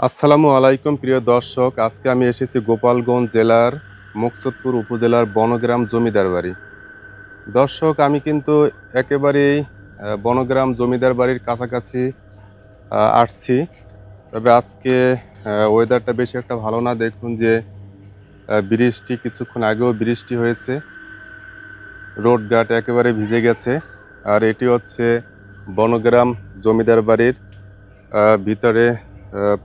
আসসালামু আলাইকুম প্রিয় দর্শক, আজকে আমি এসেছি গোপালগঞ্জ জেলার মুকসুদপুর উপজেলার বনগ্রাম জমিদার বাড়ি। দর্শক, আমি কিন্তু একেবারেই বনগ্রাম জমিদার বাড়ির কাছাকাছি আসছি। তবে আজকে ওয়েদারটা বেশি একটা ভালো না। দেখুন যে বৃষ্টি, কিছুক্ষণ আগেও বৃষ্টি হয়েছে, রোড ঘাট একেবারে ভিজে গেছে। আর এটি হচ্ছে বনগ্রাম জমিদার বাড়ির ভিতরে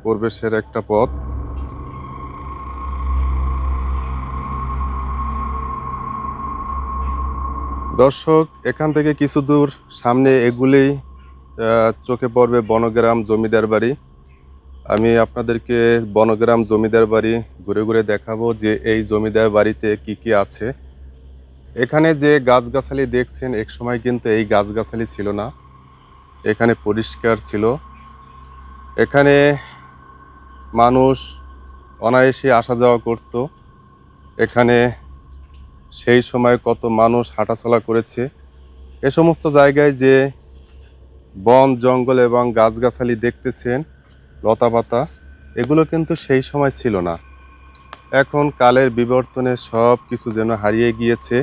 প্রবেশের একটা পথ। দর্শক, এখান থেকে কিছু দূর সামনে এগুলেই চোখে পড়বে বনগ্রাম জমিদার বাড়ি। আমি আপনাদেরকে বনগ্রাম জমিদার বাড়ি ঘুরে ঘুরে দেখাবো যে এই জমিদার বাড়িতে কি কি আছে। এখানে যে গাছগাছালি দেখছেন, এক সময় কিন্তু এই গাছগাছালি ছিল না, এখানে পরিষ্কার ছিল। এখানে মানুষ অনায়াসে আসা যাওয়া করত। এখানে সেই সময় কত মানুষ হাঁটাচলা করেছে। এ সমস্ত জায়গায় যে বন জঙ্গল এবং গাছগাছালি দেখতেছেন, লতাপাতা, এগুলো কিন্তু সেই সময় ছিল না। এখন কালের বিবর্তনে সব কিছু যেন হারিয়ে গিয়েছে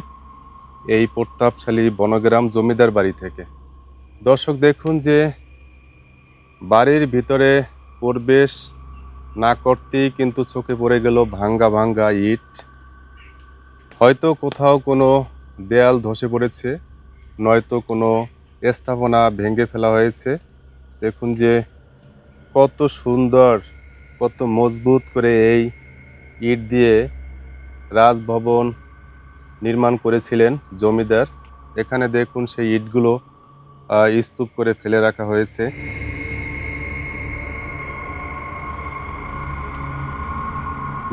এই প্রতাপশালী বনগ্রাম জমিদার বাড়ি থেকে। দর্শক, দেখুন যে বাড়ির ভিতরে প্রবেশ না করতেই কিন্তু চোখে পড়ে গেল ভাঙ্গা ভাঙ্গা ইট। হয়তো কোথাও কোনো দেয়াল ধসে পড়েছে, নয়তো কোনো স্থাপনা ভেঙে ফেলা হয়েছে। দেখুন যে কত সুন্দর, কত মজবুত করে এই ইট দিয়ে রাজভবন নির্মাণ করেছিলেন জমিদার। এখানে দেখুন সেই ইটগুলো স্তূপ করে ফেলে রাখা হয়েছে।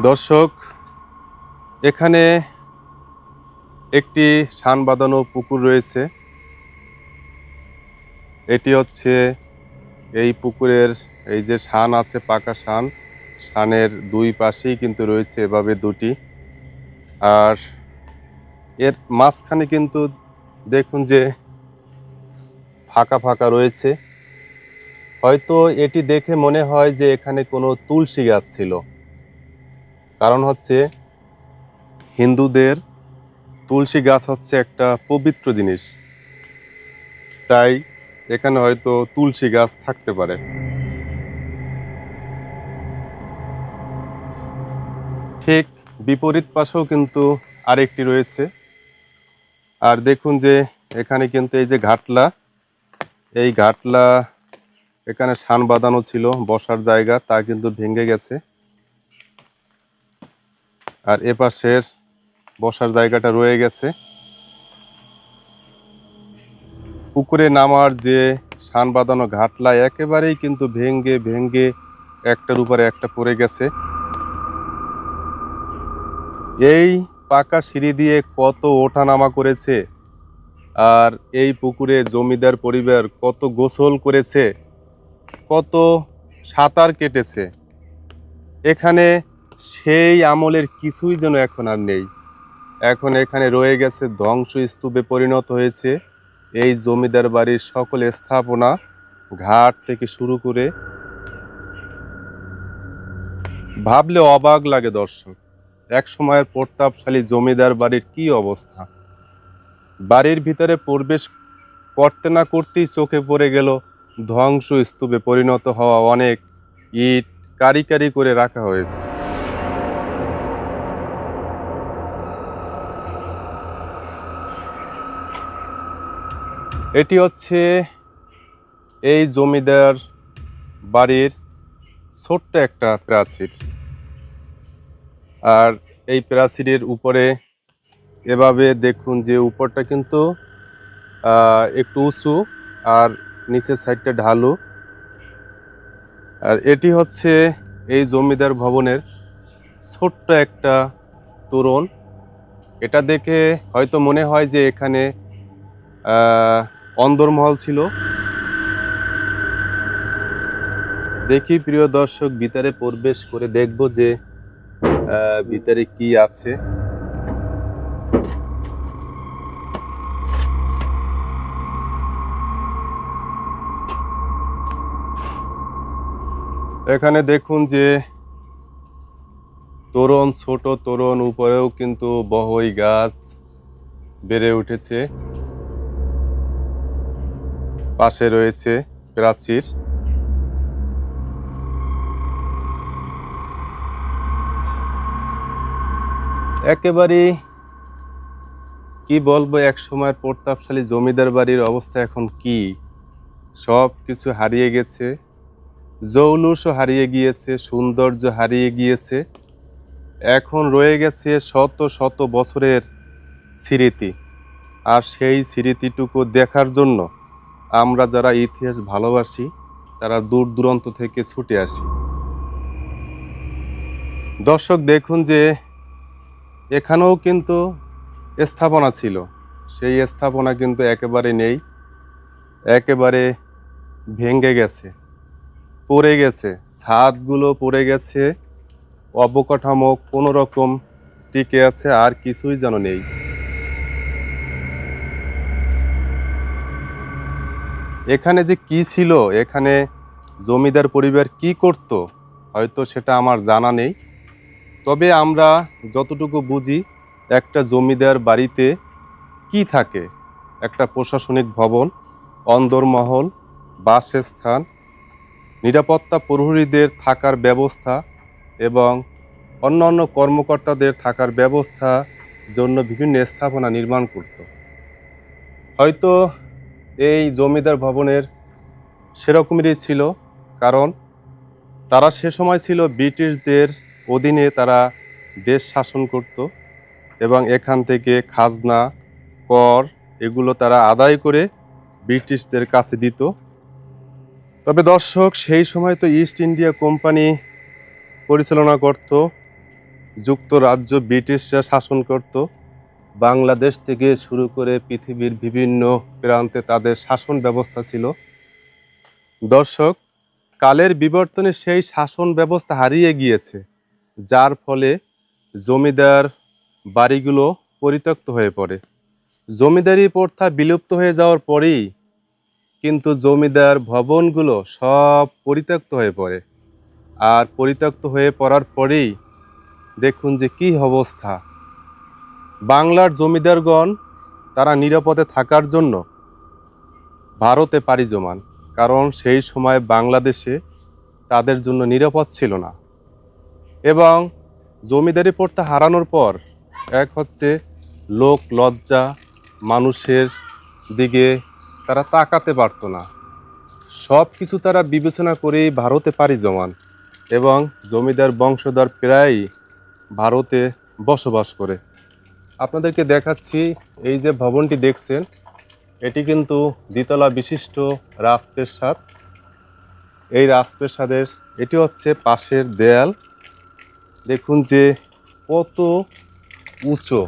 দর্শক, এখানে একটি শান বাঁধানো পুকুর রয়েছে। এটি হচ্ছে এই পুকুরের এই যে শান আছে, পাকা শান, শানের দুই পাশেই কিন্তু রয়েছে এভাবে দুটি। আর এর মাঝখানে কিন্তু দেখুন যে ফাঁকা ফাঁকা রয়েছে। হয়তো এটি দেখে মনে হয় যে এখানে কোনো তুলসী গাছ ছিল। কারণ হচ্ছে হিন্দুদের তুলসী গাছ হচ্ছে একটা পবিত্র জিনিস, তাই এখানে হয়তো তুলসী গাছ থাকতে পারে। ঠিক বিপরীত পাশেও কিন্তু আরেকটি রয়েছে। আর দেখুন যে এখানে কিন্তু এই যে ঘাটলা, এই ঘাটলা, এখানে শান বাঁধানো ছিল বসার জায়গা, তা কিন্তু ভেঙে গেছে। আর এপাশের বসার জায়গাটা রয়ে গেছে। পুকুরে নামার যে শান বাঁধানো ঘাটলা একেবারেই কিন্তু ভেঙ্গে ভেঙ্গে একটার উপরে একটা পড়ে গেছে। এই পাকা সিঁড়ি দিয়ে কত ওঠানামা করেছে, আর এই পুকুরে জমিদার পরিবার কত গোসল করেছে, কত সাঁতার কেটেছে। এখানে সেই আমলের কিছুই যেন এখন আর নেই। এখন এখানে রয়ে গেছে ধ্বংসস্তূপে পরিণত হয়েছে এই জমিদার বাড়ির সকল স্থাপনা, ঘাট থেকে শুরু করে। ভাবলে অবাক লাগে দর্শক, এক সময়ের প্রতাপশালী জমিদার বাড়ির কি অবস্থা। বাড়ির ভিতরে প্রবেশ করতে না করতেই চোখে পড়ে গেল ধ্বংসস্তূপে পরিণত হওয়া অনেক ইট কারি কারি করে রাখা হয়েছে। এটি হচ্ছে এই জমিদার বাড়ির ছোট্ট একটা প্রাচীর। আর এই প্রাচীরের উপরে এভাবে দেখুন যে উপরটা কিন্তু একটু উঁচু আর নিচের সাইডটা ঢালু। আর এটি হচ্ছে এই জমিদার ভবনের ছোট্ট একটা তোরণ। এটা দেখে হয়তো মনে হয় যে এখানে অন্দরমহল ছিল। দেখি প্রিয় দর্শক, ভিতরে প্রবেশ করে দেখব যে ভিতরে কি আছে। এখানে দেখুন যে তোরণ, ছোট তোরণ, উপরেও কিন্তু বহই গাছ বেড়ে উঠেছে, পাশে রয়েছে প্রাচীর। একেবারে কি বলবো, এক সময়ের প্রতাপশালী জমিদার বাড়ির অবস্থা এখন কি, সব কিছু হারিয়ে গেছে, জৌলুসও হারিয়ে গিয়েছে, সৌন্দর্য হারিয়ে গিয়েছে। এখন রয়ে গেছে শত শত বছরের স্মৃতি। আর সেই স্মৃতিটুকু দেখার জন্য আমরা যারা ইতিহাস ভালোবাসি তারা দূর দূরান্ত থেকে ছুটে আসি। দর্শক দেখুন যে এখানেও কিন্তু স্থাপনা ছিল, সেই স্থাপনা কিন্তু একেবারে নেই, একেবারে ভেঙে গেছে, পড়ে গেছে, ছাদগুলো পড়ে গেছে, অবকাঠামো কোনো রকম টিকে আছে, আর কিছুই যেন নেই। এখানে যে কি ছিল, এখানে জমিদার পরিবার কি করত হয়তো সেটা আমার জানা নেই। তবে আমরা যতটুকু বুঝি, একটা জমিদার বাড়িতে কি থাকে, একটা প্রশাসনিক ভবন, অন্দরমহল, বাসস্থান, নিরাপত্তা প্রহরীদের থাকার ব্যবস্থা এবং অন্যান্য কর্মকর্তাদের থাকার ব্যবস্থা জন্য বিভিন্ন স্থাপনা নির্মাণ করত। হয়তো এই জমিদার ভবনের সেরকমই ছিল, কারণ তারা সে সময় ছিল ব্রিটিশদের অধীনে, তারা দেশ শাসন করত এবং এখান থেকে খাজনা, কর এগুলো তারা আদায় করে ব্রিটিশদের কাছে দিত। তবে দর্শক, সেই সময় তো ইস্ট ইন্ডিয়া কোম্পানি পরিচালনা করত, যুক্তরাজ্য ব্রিটিশরা শাসন করত, বাংলাদেশ থেকে শুরু করে পৃথিবীর বিভিন্ন প্রান্তে তাদের শাসন ব্যবস্থা ছিল। দর্শক, কালের বিবর্তনে সেই শাসন ব্যবস্থা হারিয়ে গিয়েছে, যার ফলে জমিদার বাড়িগুলো পরিত্যক্ত হয়ে পড়ে। জমিদারি প্রথা বিলুপ্ত হয়ে যাওয়ার পরেই কিন্তু জমিদার ভবনগুলো সব পরিত্যক্ত হয়ে পড়ে। আর পরিত্যক্ত হয়ে পড়ার পরেই দেখুন যে কি অবস্থা। বাংলার জমিদারগণ তারা নিরাপদে থাকার জন্য ভারতে পাড়ি জমান, কারণ সেই সময় বাংলাদেশে তাদের জন্য নিরাপদ ছিল না। এবং জমিদারি প্রথা হারানোর পর এক হচ্ছে লোক লজ্জা, মানুষের দিকে তারা তাকাতে পারতো না, সব কিছু তারা বিবেচনা করেই ভারতে পাড়ি জমান এবং জমিদার বংশধর প্রায় ভারতে বসবাস করে। আপনাদেরকে দেখাচ্ছি, এই যে ভবনটি দেখছেন, এটি কিন্তু দ্বিতলা বিশিষ্ট রাজপ্রাসাদ। এই রাজপ্রাসাদের এটি হচ্ছে পাশের দেয়াল, দেখুন যে কত উঁচু।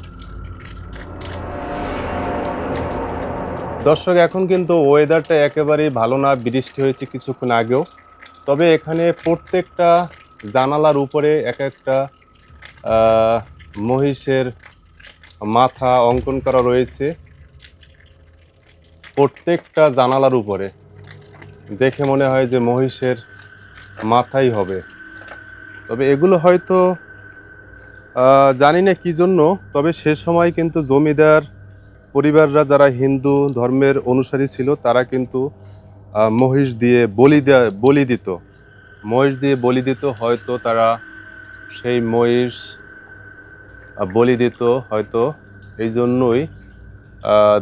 দর্শক, এখন কিন্তু ওয়েদারটা একেবারেই ভালো না, বৃষ্টি হয়েছে কিছুক্ষণ আগেও। তবে এখানে প্রত্যেকটা জানালার উপরে এক একটা মহিষের মাথা অঙ্কন করা রয়েছে, প্রত্যেকটা জানালার উপরে। দেখে মনে হয় যে মহিষের মাথাই হবে। তবে এগুলো হয়তো জানি না কি জন্য, তবে সে সময় কিন্তু জমিদার পরিবাররা যারা হিন্দু ধর্মের অনুসারী ছিল তারা কিন্তু মহিষ দিয়ে বলি দিত, মহিষ দিয়ে বলি দিত। হয়তো তারা সেই মহিষ বলি দিত, হয়তো এই জন্যই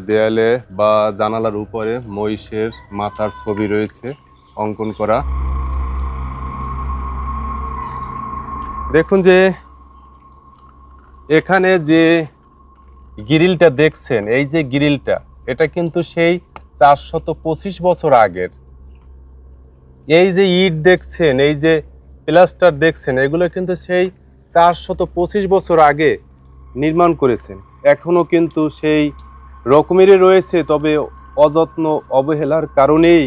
দেয়ালে বা জানালার উপরে মহিষের মাথার ছবি রয়েছে অঙ্কন করা। দেখুন যে এখানে যে গ্রিলটা দেখছেন, এই যে গ্রিলটা, এটা কিন্তু সেই 425 বছর আগের। এই যে ইট দেখছেন, এই যে প্লাস্টার দেখছেন, এগুলো কিন্তু সেই 425 বছর আগে নির্মাণ করেছেন। এখনো কিন্তু সেই রকমেরই রয়েছে, তবে অযত্ন অবহেলার কারণেই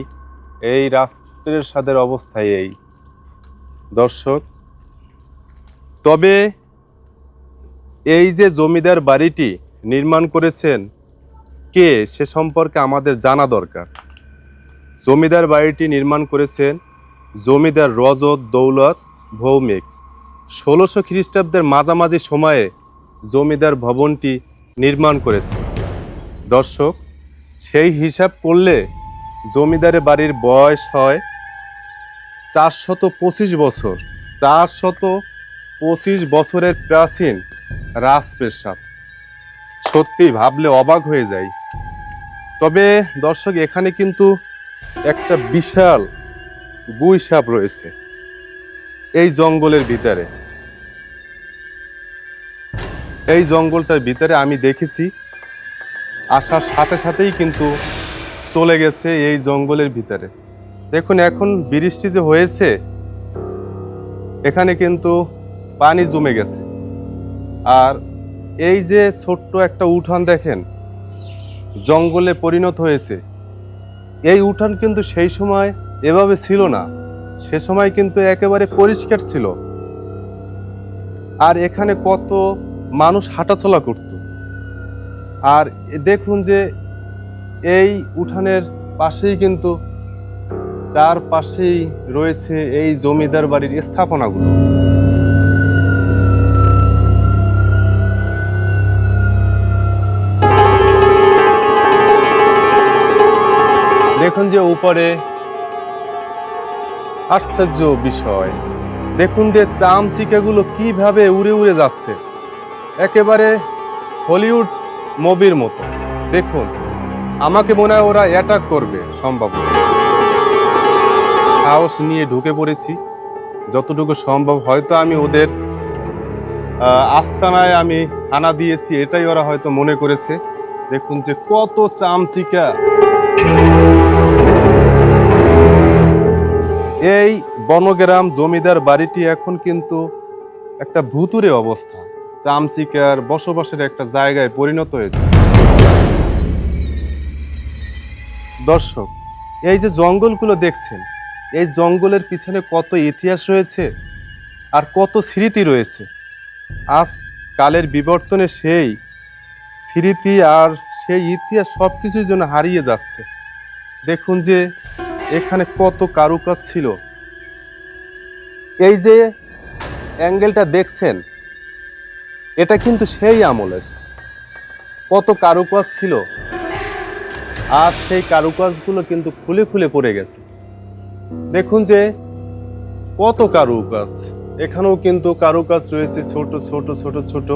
এই রাজপ্রাসাদের অবস্থায় এই। দর্শক, তবে এই যে জমিদার বাড়িটি নির্মাণ করেছেন কে, সে সম্পর্কে আমাদের জানা দরকার। জমিদার বাড়িটি নির্মাণ করেছেন জমিদার রজত দৌলত ভৌমিক ১৬০০ খ্রিস্টাব্দের মাঝামাঝি সময়ে জমিদার ভবনটি নির্মাণ করেছে। দর্শক, সেই হিসাব করলে জমিদারের বাড়ির বয়স হয় ৪২৫ বছর। ৪২৫ বছরের প্রাচীন রাজপ্রাসাদ, সত্যি ভাবলে অবাক হয়ে যায়। তবে দর্শক, এখানে কিন্তু একটা বিশাল গুইসাপ রয়েছে এই জঙ্গলের ভিতরে। এই জঙ্গলটার ভিতরে আমি দেখেছি, আসার সাথে সাথেই কিন্তু চলে গেছে এই জঙ্গলের ভিতরে। দেখুন, এখন বৃষ্টি যে হয়েছে, এখানে কিন্তু পানি জমে গেছে। আর এই যে ছোট্ট একটা উঠান দেখেন, জঙ্গলে পরিণত হয়েছে। এই উঠান কিন্তু সেই সময় এভাবে ছিল না, সে সময় কিন্তু একেবারে পরিষ্কার ছিল। আর এখানে কত মানুষ হাঁটাচলা করত। আর দেখুন যে এই উঠানের পাশেই কিন্তু, তার পাশেই রয়েছে এই জমিদার বাড়ির স্থাপনাগুলো। দেখুন যে উপরে আশ্চর্য বিষয়, দেখুন যে চামচিকাগুলো কিভাবে উড়ে উড়ে যাচ্ছে, একেবারে হলিউড মুভির মতো। দেখুন, আমাকে মনে হয় ওরা অ্যাটাক করবে সম্ভব। সাহস নিয়ে ঢুকে পড়েছি যতটুকু সম্ভব। হয়তো আমি ওদের আস্তানায় আমি হানা দিয়েছি, এটাই ওরা হয়তো মনে করেছে। দেখুন যে কত চামচিকা। এই বনগ্রাম জমিদার বাড়িটি এখন কিন্তু একটা ভুতুড়ে অবস্থা, চামচিকার বসবাসের একটা জায়গায় পরিণত হয়েছে। দর্শক, এই যে জঙ্গলগুলো দেখছেন, এই জঙ্গলের পিছনে কত ইতিহাস রয়েছে আর কত স্মৃতি রয়েছে। আজ কালের বিবর্তনে সেই স্মৃতি আর সেই ইতিহাস সবকিছুর জন্য হারিয়ে যাচ্ছে। দেখুন যে এখানে কত কারুকাজ ছিল। এই যে অ্যাঙ্গেলটা দেখছেন, এটা কিন্তু সেই আমলের কত কারুকাজ ছিল। আর সেই কারুকাজগুলো কিন্তু খুলে খুলে পড়ে গেছে। দেখুন যে কত কারুকাজ, এখানেও কিন্তু কারুকাজ রয়েছে ছোট ছোট ছোট ছোট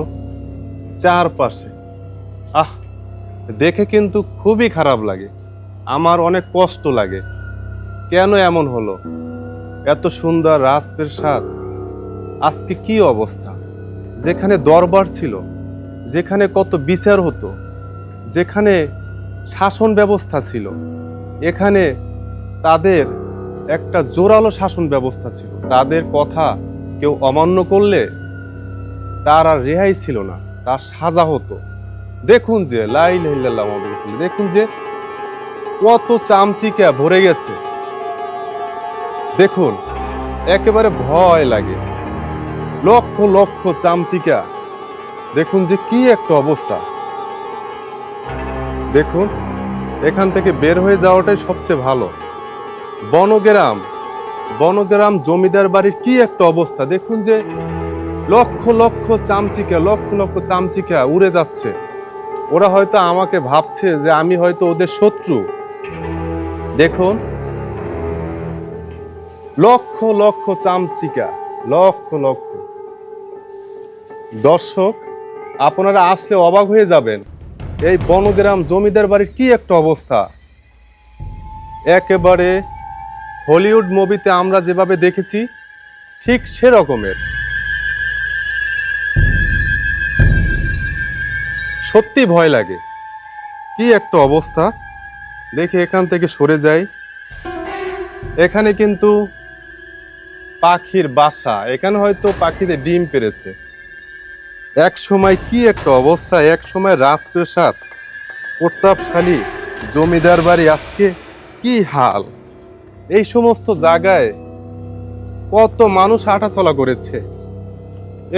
চারপাশে। দেখে কিন্তু খুবই খারাপ লাগে, আমার অনেক কষ্ট লাগে। কেন এমন হলো? এত সুন্দর রাজপ্রাসাদ আজকে কি অবস্থা? যেখানে দরবার ছিল, যেখানে কত বিচার হতো, যেখানে শাসন ব্যবস্থা ছিল, এখানে তাদের একটা জোরালো শাসন ব্যবস্থা ছিল। তাদের কথা কেউ অমান্য করলে তার আর রেহাই ছিল না, তার সাজা হতো। দেখুন যে লা ইলাহা ইল্লাল্লাহ মুহাম্মাদুর রাসূলুল্লাহ, দেখুন যে কত চামচিকা ভরে গেছে। দেখুন, একেবারে ভয় লাগে, লক্ষ লক্ষ চামচিকা। দেখুন যে কি একটা অবস্থা। দেখুন, এখান থেকে বের হয়ে যাওয়াটাই সবচেয়ে ভালো। বনগ্রাম বনগ্রাম জমিদার বাড়ির কি একটা অবস্থা। দেখুন যে লক্ষ লক্ষ চামচিকা, লক্ষ লক্ষ চামচিকা উড়ে যাচ্ছে। ওরা হয়তো আমাকে ভাবছে যে আমি হয়তো ওদের শত্রু। দেখুন, লক্ষ লক্ষ চামচিকা, লক্ষ লক্ষ। দর্শক, আপনারা আসলে অবাক হয়ে যাবেন, এই বনগ্রাম জমিদার বাড়ির কি একটা অবস্থা। একেবারে হলিউড মুভিতে আমরা যেভাবে দেখেছি ঠিক সেরকমের। সত্যি ভয় লাগে, কি একটা অবস্থা। দেখে এখান থেকে সরে যাই। এখানে কিন্তু পাখির বাসা, এখানে হয়তো পাখিদের ডিম পেড়েছে। এক সময় কি একটা অবস্থা, এক সময় রাজপ্রাসাদ, প্রতাপশালী জমিদার বাড়ি, আজকে কি হাল। এই সমস্ত জায়গায় কত মানুষ হাঁটাচলা করেছে।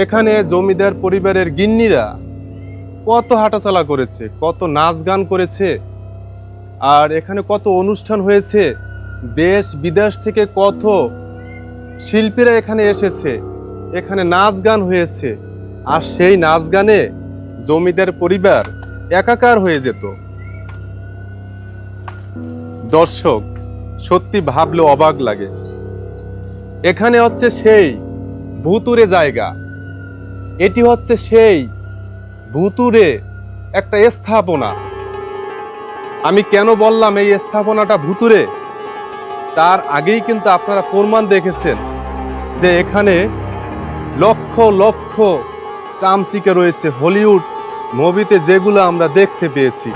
এখানে জমিদার পরিবারের গিন্নিরা কত হাঁটাচলা করেছে, কত নাচ গান করেছে। আর এখানে কত অনুষ্ঠান হয়েছে, দেশ বিদেশ থেকে কত শিল্পীরা এখানে এসেছে, এখানে নাচ গান হয়েছে, আর সেই নাচ গানে জমিদার পরিবার একাকার হয়ে যেত। দর্শক, সত্যি ভাবলে অবাক লাগে। এখানে হচ্ছে সেই ভুতুরে জায়গা, এটি হচ্ছে সেই ভুতুরে একটা স্থাপনা। আমি কেন বললাম এই স্থাপনাটা ভুতুরে, তার আগেই কিন্তু আপনারা প্রমাণ দেখেছেন যে এখানে লক্ষ লক্ষ চামচিকে রয়েছে, হলিউড মুভিতে যেগুলো আমরা দেখতে পেয়েছি।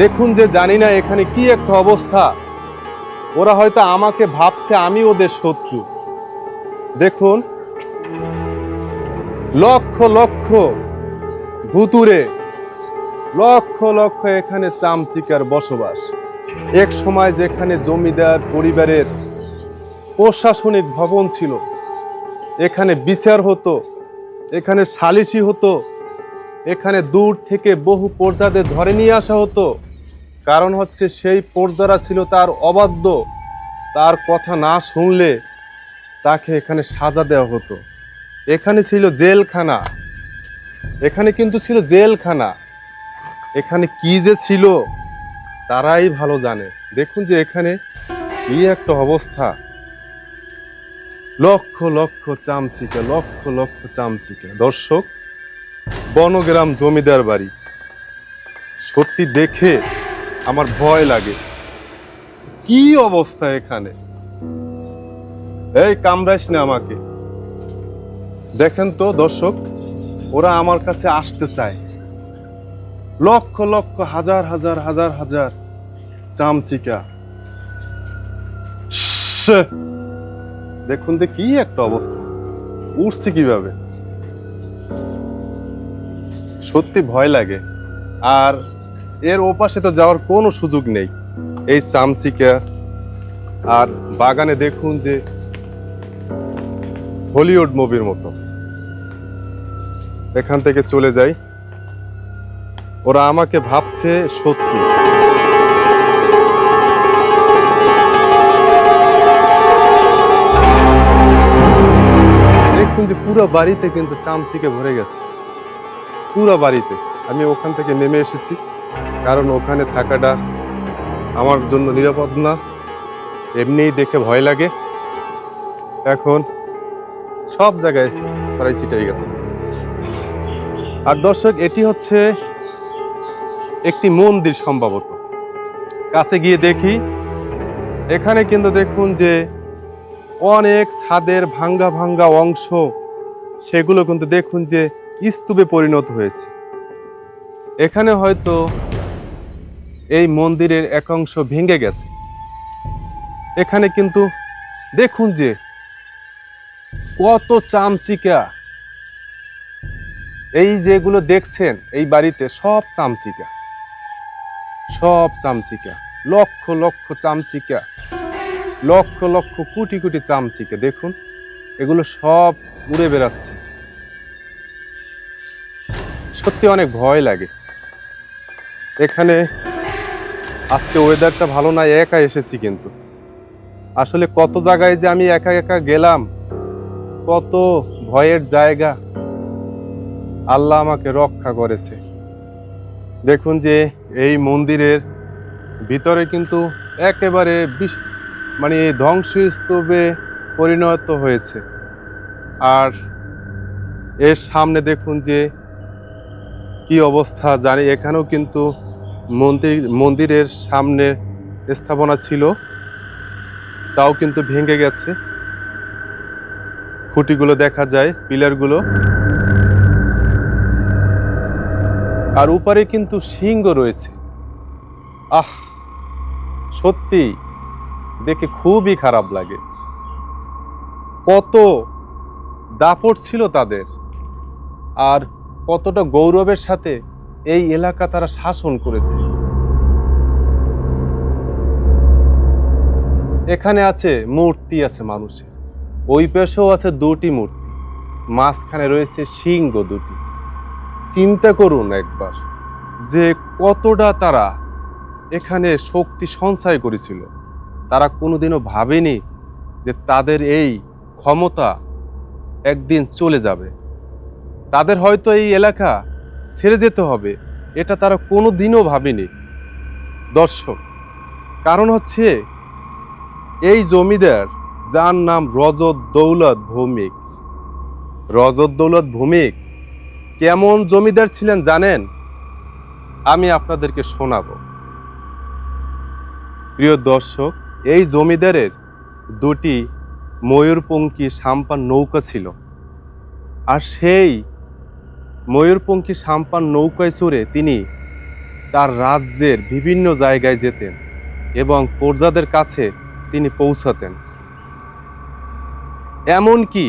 দেখুন যে জানি না এখানে কি একটা অবস্থা, ওরা হয়তো আমাকে ভাবছে আমি ওদের শত্রু। দেখুন, লক্ষ লক্ষ ভুতুরে, লক্ষ লক্ষ এখানে চামচিকার বসবাস। এক সময় যেখানে জমিদার পরিবারের প্রশাসনিক ভবন ছিল, এখানে বিচার হতো, এখানে সালিশি হতো, এখানে দূর থেকে বহু প্রজাদের ধরে নিয়ে আসা হতো। কারণ হচ্ছে সেই প্রজারা ছিল তার অবাধ্য, তার কথা না শুনলে তাকে এখানে সাজা দেওয়া হতো। এখানে ছিল জেলখানা, এখানে কিন্তু ছিল জেলখানা। এখানে কি যে ছিল তারাই ভালো জানে। দেখুন যে এখানে কি একটা অবস্থা, লক্ষ লক্ষ চামচিকা, লক্ষ লক্ষ চামচিকা। দর্শক, বনগ্রাম জমিদার বাড়ি সত্যি দেখে আমার ভয় লাগে। কি অবস্থা এখানে! এই কামড়াইস না আমাকে। দেখেন তো দর্শক, ওরা আমার কাছে আসতে চায়। লক্ষ লক্ষ, হাজার হাজার হাজার হাজার চামচিকা। দেখুন তো কি একটা অবস্থা, উঠছে কিভাবে! সত্যি ভয় লাগে। আর এর ওপাশে তো যাওয়ার কোনো সুযোগ নেই। এই চামচিকা আর বাগানে দেখুন যে হলিউড মুভির মতো। এখান থেকে চলে যাই, ওরা আমাকে ভাবছে শত্রু। দেখুন যে পুরো বাড়িতে কিন্তু চামচিকে ভরে গেছে, পুরো বাড়িতে। আমি ওখান থেকে নেমে এসেছি, কারণ ওখানে থাকাটা আমার জন্য নিরাপদ না, এমনিই দেখে ভয় লাগে। এখন সব জায়গায় ছড়াই ছিটাই গেছে। আর দর্শক, এটি হচ্ছে একটি মন্দির সম্ভবত। কাছে গিয়ে দেখি, এখানে কিন্তু দেখুন যে অনেক ছাদের ভাঙ্গা ভাঙ্গা অংশ, সেগুলো কিন্তু দেখুন যে স্তূপে পরিণত হয়েছে। এখানে হয়তো এই মন্দিরের এক অংশ ভেঙে গেছে। এখানে কিন্তু দেখুন যে কত চামচিকা। এই যেগুলো দেখছেন এই বাড়িতে সব চামচিকা, সব চামচিকা, লক্ষ লক্ষ চামচিকা, লক্ষ লক্ষ কোটি কোটি চামচিকা। দেখুন, এগুলো সব উড়ে বেড়াচ্ছে। সত্যি অনেক ভয় লাগে। এখানে আজকে ওয়েদারটা ভালো না, একা এসেছি, কিন্তু আসলে কত জায়গায় যে আমি একা একা গেলাম, কত ভয়ের জায়গা, আল্লাহ আমাকে রক্ষা করেছে। দেখুন যে এই মন্দিরের ভিতরে কিন্তু একেবারে মানে ধ্বংসস্তূপে পরিণত হয়েছে। আর এর সামনে দেখুন যে কি অবস্থা, জানি এখানেও কিন্তু মন্দিরের সামনে স্থাপনা ছিল, তাও কিন্তু ভেঙে গেছে। খুঁটিগুলো দেখা যায়, পিলারগুলো। আর উপরে কিন্তু সিংহ রয়েছে। আহ, সত্যি দেখে খুবই খারাপ লাগে। কত দাপট ছিল তাদের, আর কতটা গৌরবের সাথে এই এলাকা তারা শাসন করেছে। এখানে আছে মূর্তি, আছে মানুষের, ওই পাশেও আছে দুটি মূর্তি, মাঝখানে রয়েছে সিংহ দুটি। চিন্তা করুন একবার যে কতটা তারা এখানে শক্তি সঞ্চয় করেছিল। তারা কোনোদিনও ভাবেনি যে তাদের এই ক্ষমতা একদিন চলে যাবে, তাদের হয়তো এই এলাকা ছেড়ে যেতে হবে, এটা তারা কোনো দিনও ভাবেনি দর্শক। কারণ হচ্ছে এই জমিদার, যার নাম রজত দৌলত ভৌমিক। রজত দৌলত ভৌমিক কেমন জমিদার ছিলেন জানেন? আমি আপনাদেরকে শোনাবো। প্রিয় দর্শক, এই জমিদারের দুটি ময়ূরপঙ্খী সাম্পান নৌকা ছিল, আর সেই ময়ূরপঙ্খী সাম্পান নৌকায় চড়ে তিনি তার রাজ্যের বিভিন্ন জায়গায় যেতেন এবং প্রজাদের কাছে তিনি পৌঁছাতেন। এমনকি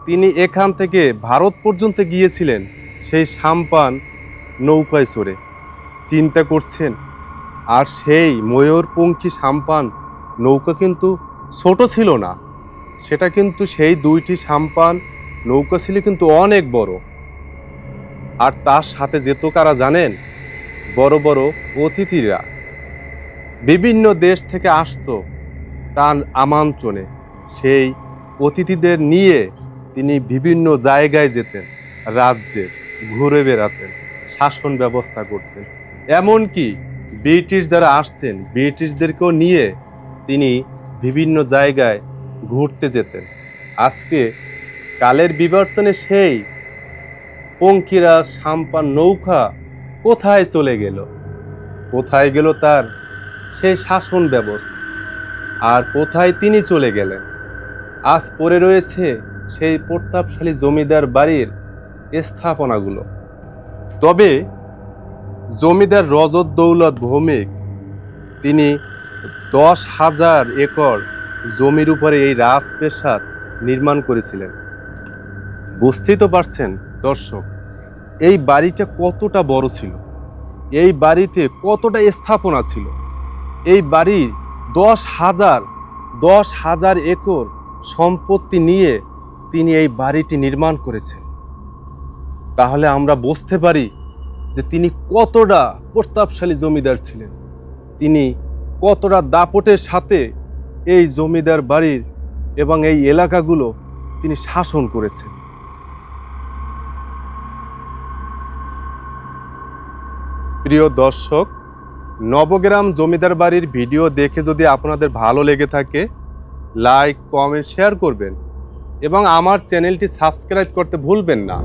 তিনি এখান থেকে ভারত পর্যন্ত গিয়েছিলেন সেই সাম্পান নৌকায় চড়ে। চিন্তা করছেন? আর সেই ময়ূরপঙ্খী সাম্পান নৌকা কিন্তু ছোট ছিল না, সেটা কিন্তু সেই দুইটি সাম্পান নৌকা ছিল কিন্তু অনেক বড়। আর তার সাথে যেত কারা জানেন? বড় বড় অতিথিরা বিভিন্ন দেশ থেকে আসতো তার আমন্ত্রণে। সেই অতিথিদের নিয়ে তিনি বিভিন্ন জায়গায় যেতেন, রাজ্যে ঘুরে বেড়াতেন, শাসন ব্যবস্থা করতেন। এমনকি ব্রিটিশ যারা আসতেন, ব্রিটিশদেরকেও নিয়ে তিনি বিভিন্ন জায়গায় ঘুরতে যেতেন। আজকে কালের বিবর্তনে সেই পঙ্খিরাজ সাম্পান নৌকা কোথায় চলে গেল? কোথায় গেল তার সেই শাসন ব্যবস্থা? আর কোথায় তিনি চলে গেলেন? আজ পড়ে রয়েছে সেই প্রতাপশালী জমিদার বাড়ির স্থাপনাগুলো। তবে জমিদার রজত দৌলত ভৌমিক তিনি 10,000 একর জমির উপরে এই রাজপ্রাসাদ নির্মাণ করেছিলেন। বুঝতেই তো পারছেন দর্শক, এই বাড়িটা কতটা বড় ছিল, এই বাড়িতে কতটা স্থাপনা ছিল। এই বাড়ির 10,000 একর সম্পত্তি নিয়ে তিনি এই বাড়িটি নির্মাণ করেছেন। তাহলে আমরা বুঝতে পারি যে তিনি কতটা প্রতাপশালী জমিদার ছিলেন, তিনি কতটা দাপটের সাথে এই জমিদার বাড়ির এবং এই এলাকাগুলো তিনি শাসন করেছেন। প্রিয় দর্শক, নবগ্রাম জমিদার বাড়ির ভিডিও দেখে যদি আপনাদের ভালো লেগে থাকে, লাইক, কমেন্ট, শেয়ার করবেন এবং আমার চ্যানেলটি সাবস্ক্রাইব করতে ভুলবেন না।